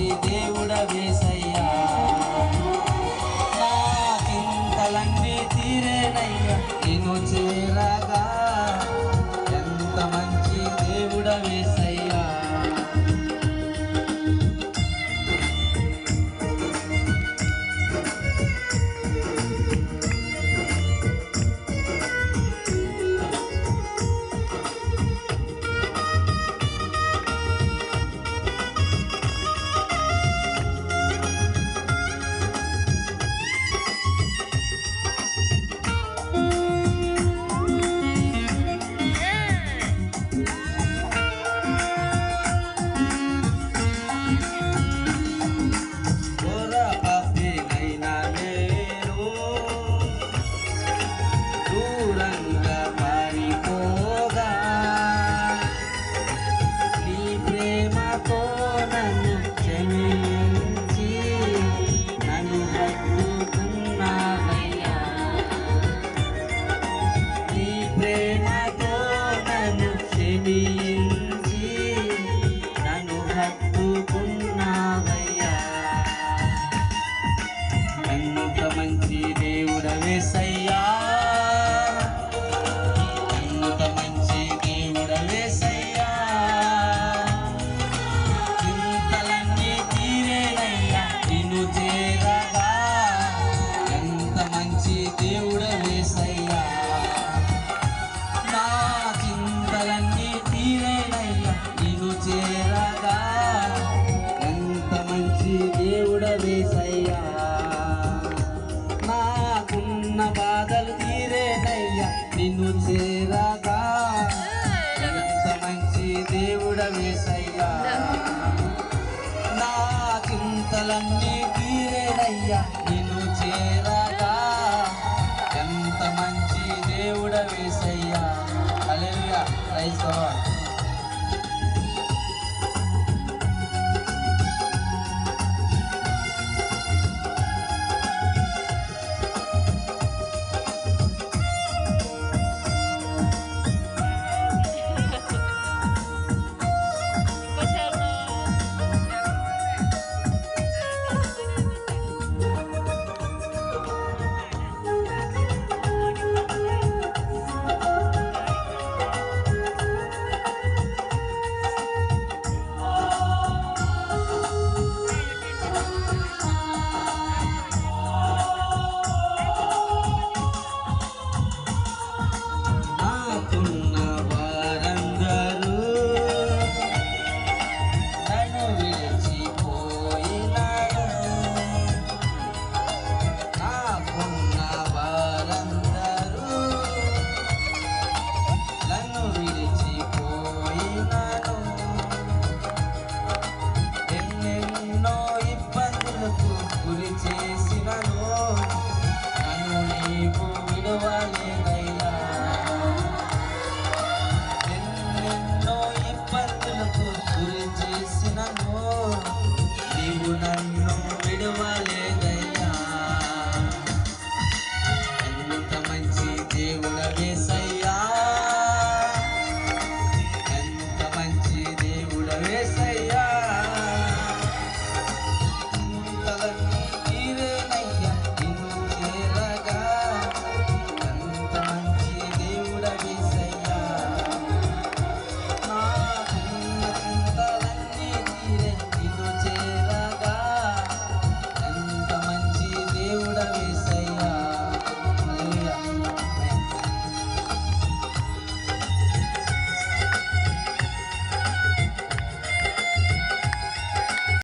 మంచి దేవుడవేసయ్యా. నా చింతలన్నీ తీరేనయ్యా నిన్ను చేరగా, ఎంత మంచి దేవుడవేసయ్యా. ఎంత మంచి దేవుడవేసయ్యా, ఎంత మంచి దేవుడవేసయ్యా. చింతలన్నీ తీరేనయ్యా నిన్ను చేరగా, ఎంత మంచి దేవుడవేసయ్యా. నా చింతలన్నీ తీరేనయ్యా నిన్ను చేరగా, ఎంత మంచి దేవుడవేసయ్యా. నాకున్న బాధలు తీరేనయ్యా నిన్ను చేరగా, ఎంత మంచి దేవుడవేసయ్యా. నా చింతలన్నీ తీరేనయ్యా నిన్ను చేరగా, ఎంత మంచి దేవుడవేసయ్యా. హల్లెలూయా, ప్రైజ్ ది లార్డ్.